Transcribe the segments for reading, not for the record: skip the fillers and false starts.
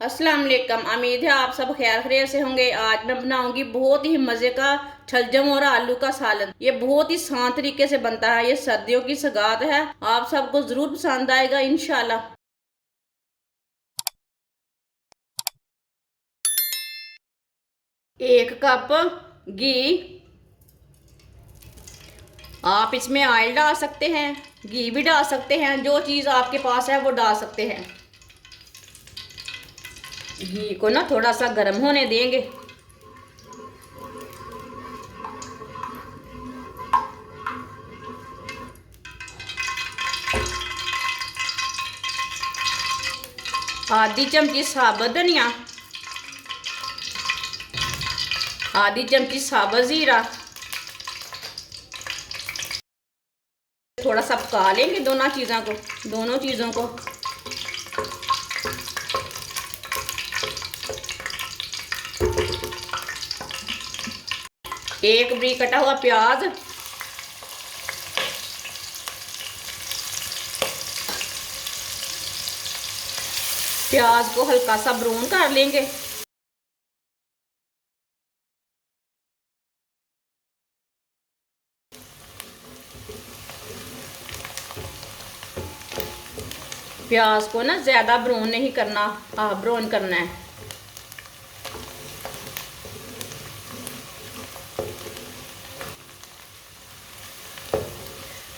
अस्सलाम वालेकुम। उम्मीद है आप सब खैर खैरियत से होंगे। आज मैं बनाऊंगी बहुत ही मज़े का छलजम और आलू का सालन। ये बहुत ही आसान तरीके से बनता है। ये सर्दियों की सौगात है, आप सबको ज़रूर पसंद आएगा इंशाल्लाह। 1 कप घी, आप इसमें ऑयल डाल सकते हैं, घी भी डाल सकते हैं, जो चीज़ आपके पास है वो डाल सकते हैं। घी को ना थोड़ा सा गर्म होने देंगे। आधी चमची साबुत धनिया, आधी चमची साबुत जीरा, थोड़ा सा पका लेंगे दोनों चीज़ों को। एक बरीक कटा हुआ प्याज, प्याज को हल्का सा ब्राउन कर लेंगे। प्याज को ना ज़्यादा ब्राउन नहीं करना, हाफ ब्राउन करना है।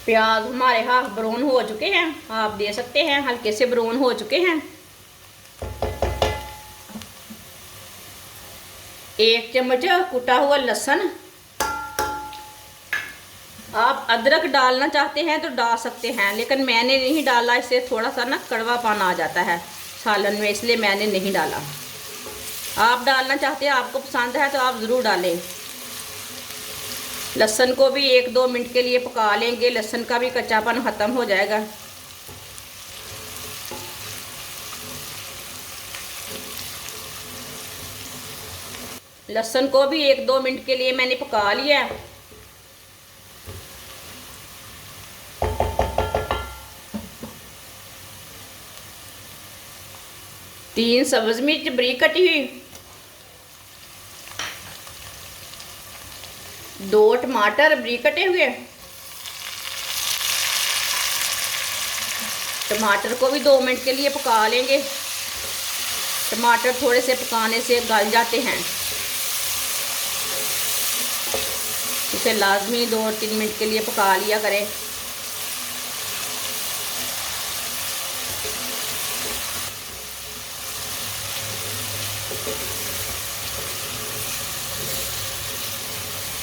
प्याज हमारे हाफ ब्राउन हो चुके हैं, आप दे सकते हैं हल्के से ब्राउन हो चुके हैं। 1 चम्मच कुटा हुआ लहसुन, आप अदरक डालना चाहते हैं तो डाल सकते हैं, लेकिन मैंने नहीं डाला, इससे थोड़ा सा ना कड़वापन आ जाता है सालन में, इसलिए मैंने नहीं डाला। आप डालना चाहते हैं, आपको पसंद है तो आप ज़रूर डालें। लहसुन को भी 1-2 मिनट के लिए पका लेंगे, लहसुन का भी कच्चापन ख़त्म हो जाएगा। लहसुन को भी 1-2 मिनट के लिए मैंने पका लिया है। तीन सब्ज़ मिर्च बरीक कटी हुई, 2 टमाटर बरीक कटे हुए। टमाटर को भी 2 मिनट के लिए पका लेंगे। टमाटर थोड़े से पकाने से गल जाते हैं, इसे लाजमी 2-3 मिनट के लिए पका लिया करें।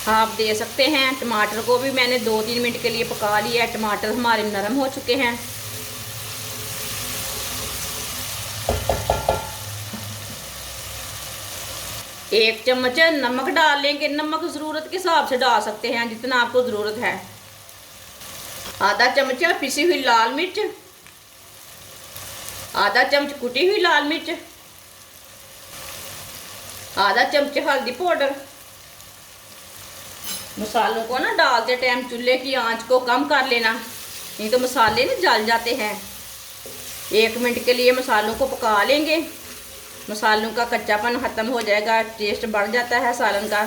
आप दे सकते हैं, टमाटर को भी मैंने 2-3 मिनट के लिए पका लिया है। टमाटर हमारे नरम हो चुके हैं। एक चम्मच नमक डाल लेंगे। नमक ज़रूरत के हिसाब से डाल सकते हैं, जितना आपको ज़रूरत है। आधा चम्मच पिसी हुई लाल मिर्च, आधा चम्मच कुटी हुई लाल मिर्च, आधा चम्मच हल्दी पाउडर। मसालों को ना डालते टाइम चूल्हे की आंच को कम कर लेना, नहीं तो मसाले ना जल जाते हैं। 1 मिनट के लिए मसालों को पका लेंगे, मसालों का कच्चापन ख़त्म हो जाएगा, टेस्ट बढ़ जाता है सालन का।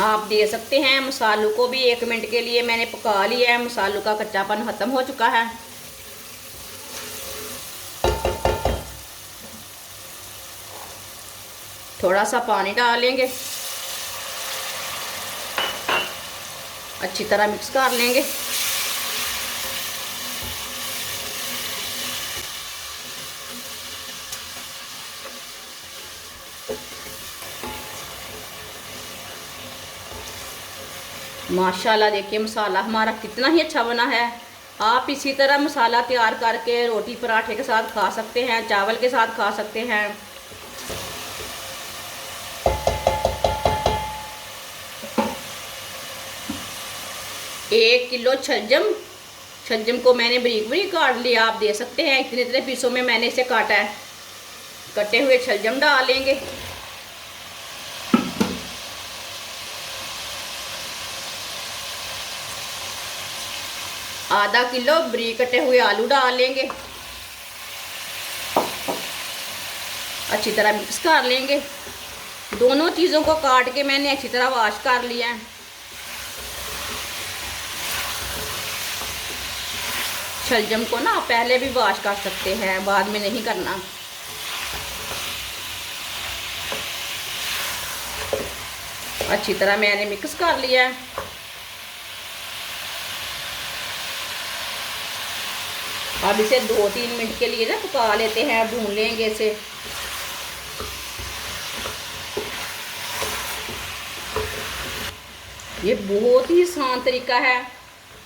आप दे सकते हैं, मसालों को भी 1 मिनट के लिए मैंने पका लिया है। मसालों का कच्चापन ख़त्म हो चुका है। थोड़ा सा पानी डालेंगे, अच्छी तरह मिक्स कर लेंगे। माशाल्लाह देखिए मसाला हमारा कितना ही अच्छा बना है। आप इसी तरह मसाला तैयार करके रोटी पराठे के साथ खा सकते हैं, चावल के साथ खा सकते हैं। 1 किलो छलजम को मैंने बारीक बारीक काट लिया। आप दे सकते हैं, इतने इतने पीसों में मैंने इसे काटा है। कटे हुए शलजम डालेंगे। आधा किलो बारीक कटे हुए आलू डाल लेंगे। अच्छी तरह मिक्स कर लेंगे। दोनों चीज़ों को काट के मैंने अच्छी तरह वॉश कर लिया है। शलजम को ना पहले भी वॉश कर सकते हैं, बाद में नहीं करना। अच्छी तरह मैंने मिक्स कर लिया है। अब इसे 2-3 मिनट के लिए ना पका लेते हैं, भून लेंगे इसे। ये बहुत ही आसान तरीका है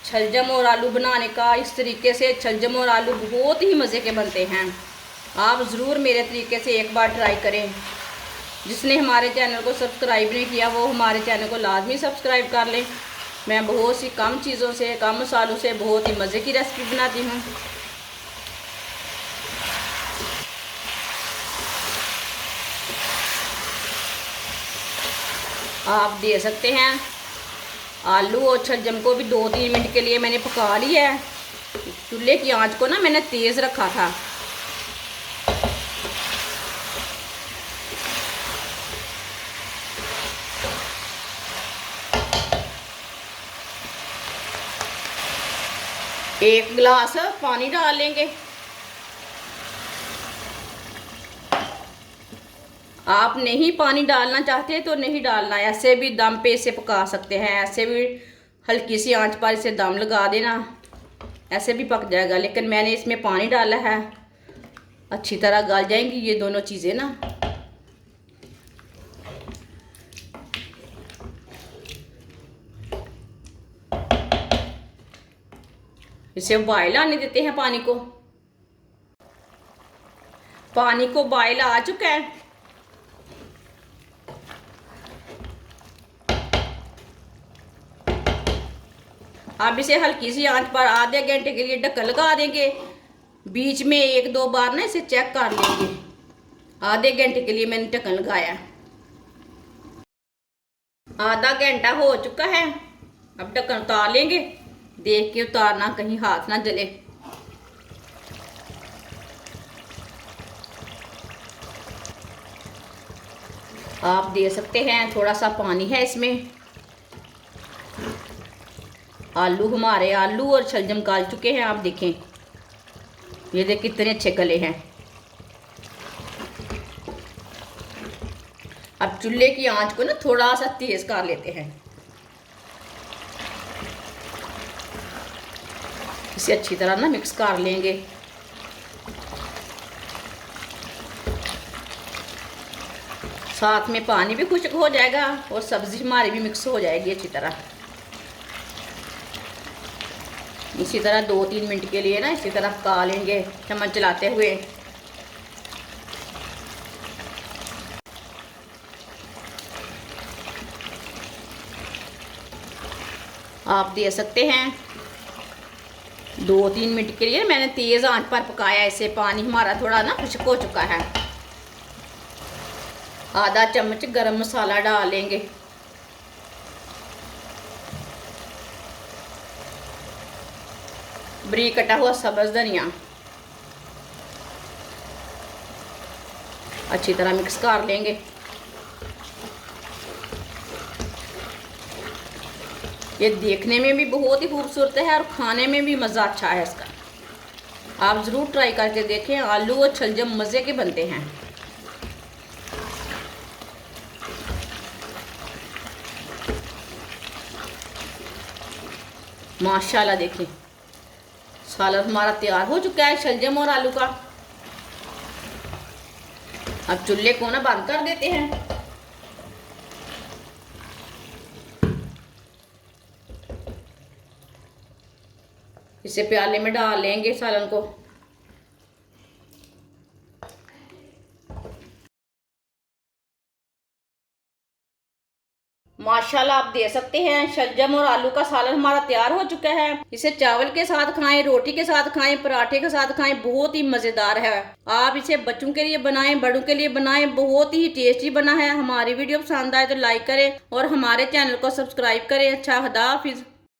शलजम और आलू बनाने का। इस तरीके से शलजम और आलू बहुत ही मज़े के बनते हैं। आप ज़रूर मेरे तरीके से एक बार ट्राई करें। जिसने हमारे चैनल को सब्सक्राइब नहीं किया वो हमारे चैनल को लाजमी सब्सक्राइब कर लें। मैं बहुत सी कम चीज़ों से, कम मसालों से बहुत ही मज़े की रेसिपी बनाती हूँ। आप दे सकते हैं। आलू और शलजम को भी 2-3 मिनट के लिए मैंने पका लिया है। चूल्हे की आंच को ना मैंने तेज़ रखा था। एक गिलास पानी डाल लेंगे। आप नहीं पानी डालना चाहते तो नहीं डालना, ऐसे भी दम पे इसे पका सकते हैं। ऐसे भी हल्की सी आंच पर इसे दम लगा देना, ऐसे भी पक जाएगा। लेकिन मैंने इसमें पानी डाला है, अच्छी तरह गल जाएंगी ये दोनों चीज़ें ना। इसे बॉयल आने देते हैं पानी को। पानी को बॉयल आ चुका है। अब इसे हल्की सी आंच पर आधे घंटे के लिए ढक्कन लगा देंगे। बीच में 1-2 बार ना इसे चेक कर लेंगे। आधे घंटे के लिए मैंने ढक्कन लगाया। आधा घंटा हो चुका है। अब ढक्कन उतार लेंगे। देख के उतारना, कहीं हाथ ना जले। आप दे सकते हैं, थोड़ा सा पानी है इसमें। आलू और शलजम गल चुके हैं। आप देखें, ये देख कितने अच्छे गले हैं। अब चूल्हे की आंच को ना थोड़ा सा तेज कर लेते हैं। इसे अच्छी तरह ना मिक्स कर लेंगे। साथ में पानी भी खुश्क हो जाएगा और सब्जी हमारी भी मिक्स हो जाएगी अच्छी तरह। इसी तरह 2-3 मिनट के लिए ना इसी तरह पका लेंगे चम्मच चलाते हुए। आप दे सकते हैं 2-3 मिनट के लिए मैंने तेज़ आंच पर पकाया इसे। पानी हमारा थोड़ा ना खुश्क हो चुका है। आधा चम्मच गरम मसाला डाल लेंगे। बारीक कटा हुआ सब्ज़ धनिया। अच्छी तरह मिक्स कर लेंगे। ये देखने में भी बहुत ही खूबसूरत है और खाने में भी मज़ा अच्छा है इसका। आप ज़रूर ट्राई करके देखें। आलू और शलजम मज़े के बनते हैं। माशाल्लाह, देखिए सालन हमारा तैयार हो चुका है शलजम और आलू का। अब चूल्हे को ना बंद कर देते हैं। इसे प्याले में डाल लेंगे सालन को। माशाल्लाह आप दे सकते हैं, शलजम और आलू का सालन हमारा तैयार हो चुका है। इसे चावल के साथ खाएं, रोटी के साथ खाएं, पराठे के साथ खाएं, बहुत ही मज़ेदार है। आप इसे बच्चों के लिए बनाएं, बड़ों के लिए बनाएं, बहुत ही टेस्टी बना है। हमारी वीडियो पसंद आए तो लाइक करें और हमारे चैनल को सब्सक्राइब करें। अच्छा, खुदा हाफिज़।